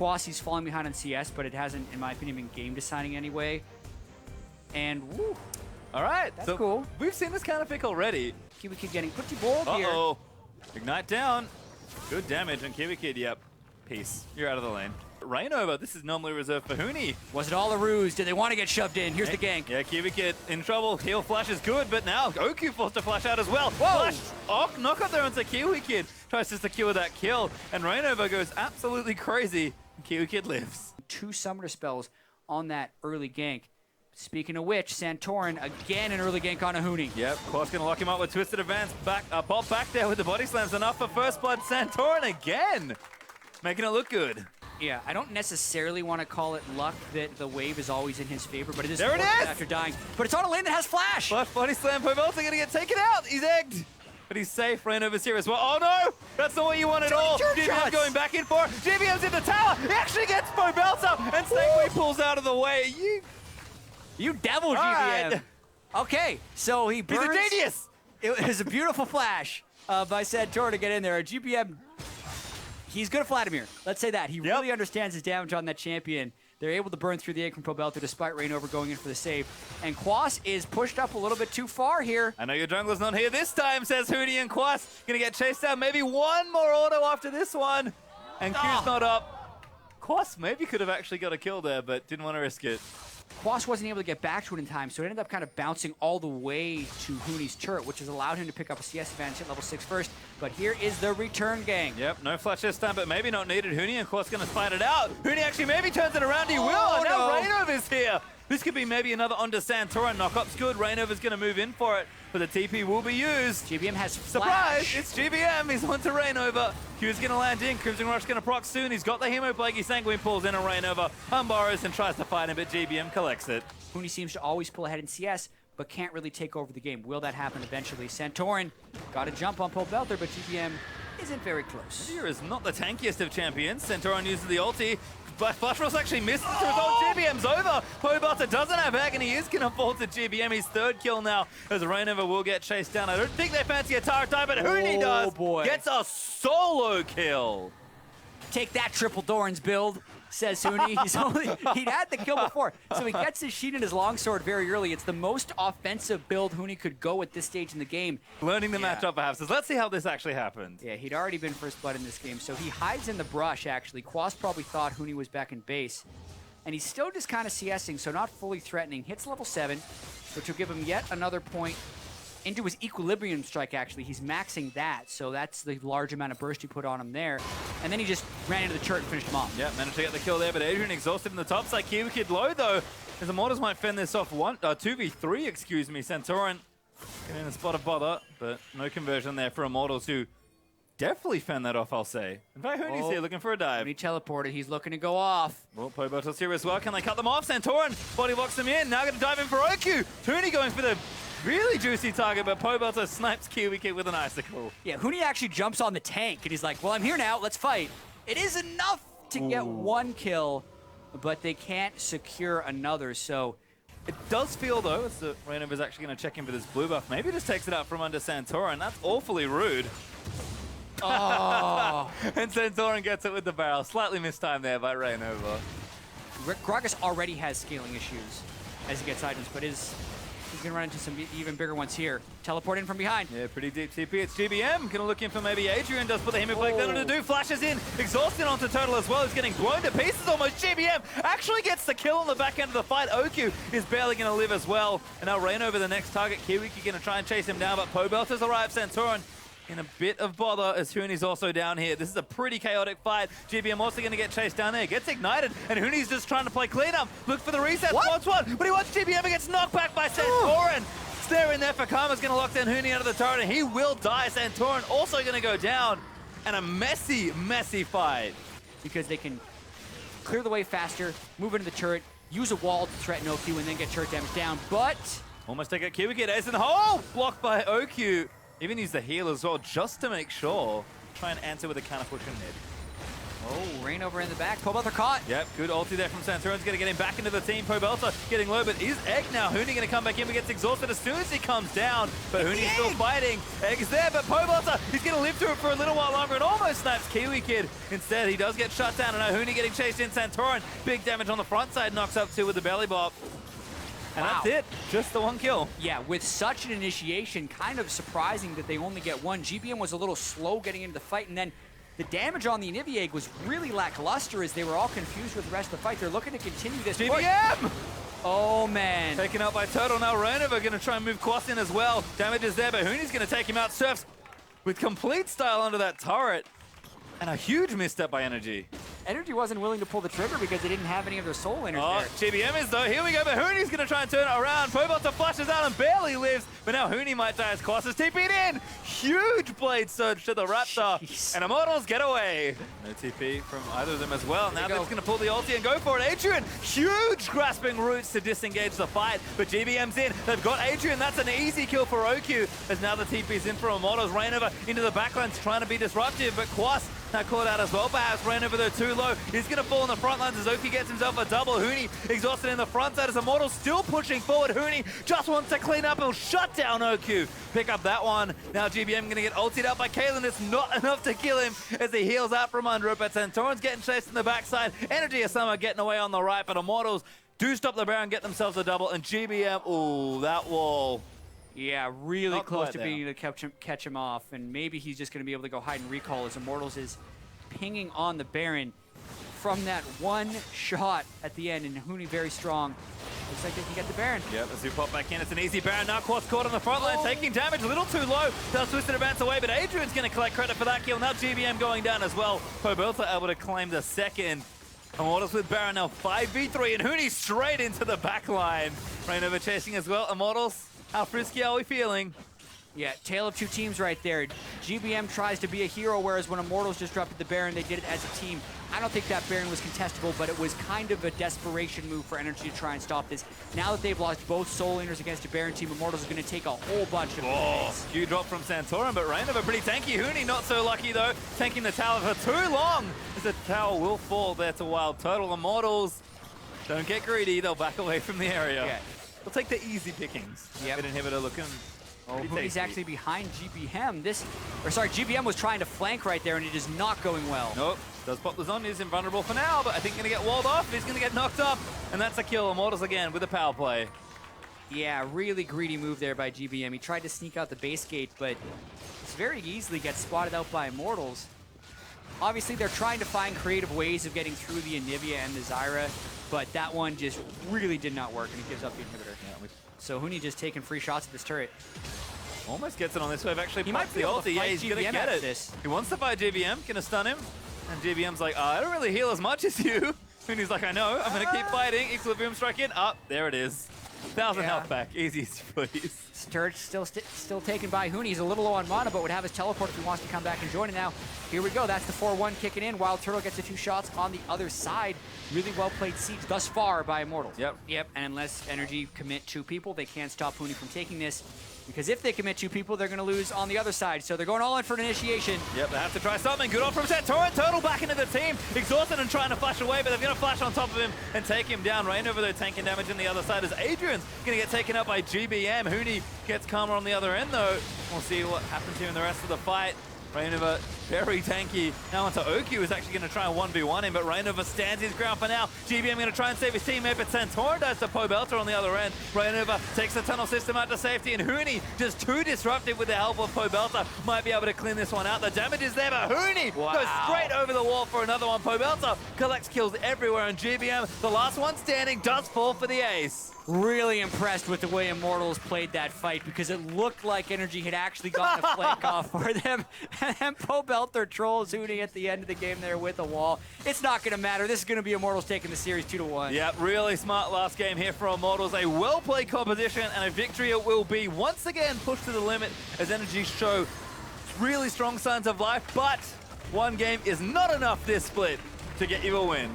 Quas, he's falling behind on CS, but it hasn't, in my opinion, been game deciding anyway. And woo, All right, that's so cool. We've seen this kind of pick already. KiWiKiD getting pretty bold here. Uh-oh. Ignite down. Good damage on KiWiKiD, yep. Peace. You're out of the lane. Reignover, this is normally reserved for Huni. Was it all a ruse? Did they want to get shoved in? Here's the gank. Yeah, KiWiKiD in trouble. Heal flash is good, but now Ohq forced to flash out as well. Whoa! Flash, Ohq, knock up there onto KiWiKiD. Tries to secure that kill, and Reignover goes absolutely crazy. KiWiKiD lives. 2 summoner spells on that early gank. Speaking of which, Santorin again an early gank on a Huni. Yep, Quas gonna lock him up with Twisted Advance. Pop back there with the body slams. Enough for first blood. Santorin again, making it look good. Yeah, I don't necessarily want to call it luck that the wave is always in his favor, but it is there it is! After dying. But it's on a lane that has flash! Flash body slam, Pobelter gonna get taken out! He's egged! But he's safe, Reignover's here as well. Oh no! That's not what you want at all! GBM going back in for it! GBM's in the tower! He actually gets Pobelter! And Sangway pulls out of the way! You devil, GBM! Right. Okay, so he burns. He's a genius! It was a beautiful flash by Santorin to get in there. GBM, he's good at Vladimir. Let's say that. He really understands his damage on that champion. They're able to burn through the egg from Pobelter despite Reignover going in for the save. And Quas is pushed up a little bit too far here. I know your jungler's not here this time, says Huni, and Quas gonna get chased down. Maybe one more auto after this one. And Q's not up. Quas maybe could have actually got a kill there, but didn't want to risk it. Quas wasn't able to get back to it in time, so it ended up kind of bouncing all the way to Huni's turret, which has allowed him to pick up a CS advantage at level 6 first. But here is the return gang. Yep, no flash this time, but maybe not needed. Huni and Quas gonna fight it out. Huni actually maybe turns it around. He will, and now Reignover's here. This could be maybe another onto Santorin. Knock-up's good. Reignover's gonna move in for it, but the TP will be used. GBM has Surprise! flash. It's GBM. He's onto Reignover. Q's gonna land in. Crimson Rush gonna proc soon. He's got the Hemo Plaguey. Sanguine pulls in a Reignover. Unborrows and tries to fight him, but GBM collects it. Huni seems to always pull ahead in CS, but can't really take over the game. Will that happen eventually? Santorin got a jump on Pobelter, but GBM isn't very close. Here is not the tankiest of champions. Santorin uses the ulti. Flash Ross actually misses the result. GBM's over. Pobelter doesn't have agony. He is going to fall to GBM. His 3rd kill now as Reignover will get chased down. I don't think they fancy a Tara tie, but Huni does. Boy. Gets a solo kill. Take that, Triple Doran's build, says Huni. He'd had the kill before, so he gets his Sheen and his longsword very early. It's the most offensive build Huni could go at this stage in the game. Learning the matchup perhaps. So let's see how this actually happened. Yeah, he'd already been first blood in this game, so he hides in the brush, actually. Quas probably thought Huni was back in base. And he's still just kind of CSing, so not fully threatening. Hits level 7, which will give him yet another point into his equilibrium strike, actually. He's maxing that, so that's the large amount of burst he put on him there. And then he just ran into the turret and finished him off. Yeah, managed to get the kill there, but Adrian exhausted in the top side. KiWiKiD low, though, as the Immortals might fend this off 2v3, excuse me. Santorin getting in a spot of bother, but no conversion there for Immortals, who definitely fend that off, I'll say. In fact, Huni's here looking for a dive. When he teleported, he's looking to go off. Well, Pobelter's here as well. Can they cut them off? Santorin body locks them in. Now going to dive in for Ohq. Huni going for the really juicy target, but Pobelter snipes KiWiKiD with an icicle. Yeah, Huni actually jumps on the tank, and he's like, well, I'm here now, let's fight. It is enough to get 1 kill, but they can't secure another, so... It does feel, though, as the Reignover's actually going to check in for this blue buff. Maybe just takes it out from under Santorin. That's awfully rude. Oh. And Santorin gets it with the barrel. Slightly mistimed there by Reignover. Gragas already has scaling issues as he gets items, but he's going to run into some even bigger ones here. Teleport in from behind. Yeah, pretty deep TP. It's GBM. Going to look in for maybe Adrian. Does put the Hemi Blake down to do. Flashes in. Exhausted onto Turtle as well. He's getting blown to pieces almost. GBM actually gets the kill on the back end of the fight. Ohq is barely going to live as well. And now Reignover, the next target. KiWiKiD going to try and chase him down, but Pobelter's arrived. Santorin in a bit of bother as Huni's also down here. This is a pretty chaotic fight. GBM also going to get chased down there. Gets ignited, and Huni's just trying to play cleanup. Look for the reset. Wants one, but he wants GBM and gets knocked back by Santorin. Stare in there for Karma's going to lock down Huni out of the turret, and he will die. Santorin also going to go down. And a messy, messy fight. Because they can clear the way faster, move into the turret, use a wall to threaten Ohq, and then get turret damage down. But almost take out KiWiKiD. Ace in the hole! Blocked by Ohq. Even use the heal as well, just to make sure. Try and answer with a counter push in mid. Oh, Reignover in the back. Pobelter caught. Yep, good ulti there from Santorin's going to get him back into the team. Pobelter getting low, but is Egg now? Huni going to come back in, but gets exhausted as soon as he comes down. But Huni's still fighting. Egg is there, but Pobelter, he's going to live through it for a little while longer and almost snaps KiWiKiD. Instead, he does get shut down, and now Huni getting chased in. Santorin, big damage on the front side, knocks up 2 with the belly bop. And that's it, just the 1 kill. Yeah, with such an initiation, kind of surprising that they only get 1. GBM was a little slow getting into the fight, and then the damage on the Anivia egg was really lackluster as they were all confused with the rest of the fight. They're looking to continue this. GBM! Oh, man. Taken out by Turtle. Now Reignover going to try and move Quas in as well. Damage is there, but Huni's going to take him out. Surfs with complete style under that turret. And a huge misstep by NRG. NRG wasn't willing to pull the trigger because they didn't have any of their soul inners there. GBM is though. Here we go, but Huni's going to try and turn it around. Pobelter flashes out and barely lives, but now Huni might die as Quas is TP'd in. Huge blade surge to the Raptor. Jeez. And Immortals get away. No TP from either of them as well. Now they're going to pull the ulti and go for it. Adrian, huge grasping roots to disengage the fight, but GBM's in. They've got Adrian. That's an easy kill for OQ, as now the TP's in for Immortals. Reignover into the backlands trying to be disruptive, but Quas now caught out as well. Perhaps Reignover though too low. He's going to fall on the front lines as Oki gets himself a double. Huni exhausted in the front side as Immortals still pushing forward. Huni just wants to clean up. He'll shut down Oku. Pick up that one. Now GBM going to get ulted out by Caitlyn. It's not enough to kill him as he heals out from under it. But Santorin's getting chased in the backside. NRG is somehow getting away on the right. But Immortals do stop the Baron, get themselves a double. And GBM, ooh, that wall. Yeah, really Not close quite to there. being able to catch him off. And maybe he's just going to be able to go hide and recall as Immortals is pinging on the Baron from that one shot at the end, and Huni very strong. Looks like they can get the Baron. Yep, as we pop back in, it's an easy Baron. Now Quas caught on the front line, taking damage a little too low. Does Twisted advance away, but Adrian's going to collect credit for that kill. Now GBM going down as well. Pobelter able to claim the second. Immortals with Baron now 5v3, and Huni straight into the back line. Reignover chasing as well. Immortals, how frisky are we feeling? Yeah, tale of 2 teams right there. GBM tries to be a hero, whereas when Immortals just dropped the Baron, they did it as a team. I don't think that Baron was contestable, but it was kind of a desperation move for NRG to try and stop this. Now that they've lost both soul laners against a Baron team, Immortals is going to take a whole bunch of hits. Huge drop from Santorin, but Reignover pretty tanky. Huni not so lucky though, tanking the tower for too long, as the tower will fall there to WildTurtle. Immortals don't get greedy, they'll back away from the area. Yeah. They'll take the easy pickings. Yep. Mid inhibitor looking. Oh, Huni's actually behind GBM. GBM was trying to flank right there, and it is not going well. Nope. Does pop the zone, he's invulnerable for now, but I think going to get walled off. He's going to get knocked up, and that's a kill. Immortals again with a power play. Yeah, really greedy move there by GBM. He tried to sneak out the base gate, but very easily gets spotted out by Immortals. Obviously, they're trying to find creative ways of getting through the Anivia and the Zyra, but that one just really did not work, and he gives up the inhibitor. Yeah, so Huni just taking free shots at this turret. Almost gets it on this wave. Actually, he pops might be the able to ulti. Yeah, fight he's going to GBM get it. This. He wants to fight GBM. Going to stun him. And GBM's like, I don't really heal as much as you. And he's like, I know. I'm going to keep fighting. Equilibrium strike in. Up. There it is. 1,000 health back. Easy, please. Turret still taken by Huni. He's a little low on mana, but would have his teleport if he wants to come back and join it now. Here we go. That's the 4-1 kicking in. WildTurtle gets the 2 shots on the other side. Really well played siege thus far by Immortals. Yep. And unless NRG commit 2 people, they can't stop Huni from taking this. Because if they commit 2 people, they're going to lose on the other side. So they're going all in for an initiation. Yep, they have to try something. Good on from Santorin. Turtle back into the team. Exhausted and trying to flash away, but they're going to flash on top of him and take him down. Reignover, though, tanking damage on the other side as Adrian's going to get taken out by GBM. Huni gets calmer on the other end, though. We'll see what happens here in the rest of the fight. Reignover, very tanky. Now onto Oku, who's actually going to try and 1v1 him, but Reignover stands his ground for now. GBM going to try and save his teammate, but Santorin does to Pobelter on the other end. Reignover takes the tunnel system out to safety, and Huni, just too disruptive with the help of Pobelter, might be able to clean this one out. The damage is there, but Huni goes straight over the wall for another one. Pobelter collects kills everywhere, and GBM, the last one standing, does fall for the ace. Really impressed with the way Immortals played that fight because it looked like NRG had actually gotten a flank off for them. And then Pobelter trolls Huni at the end of the game there with a wall. It's not going to matter. This is going to be Immortals taking the series 2-1. Yeah, really smart last game here for Immortals. A well-played composition and a victory it will be. Once again, pushed to the limit as NRG show really strong signs of life, but one game is not enough this split to get you a win.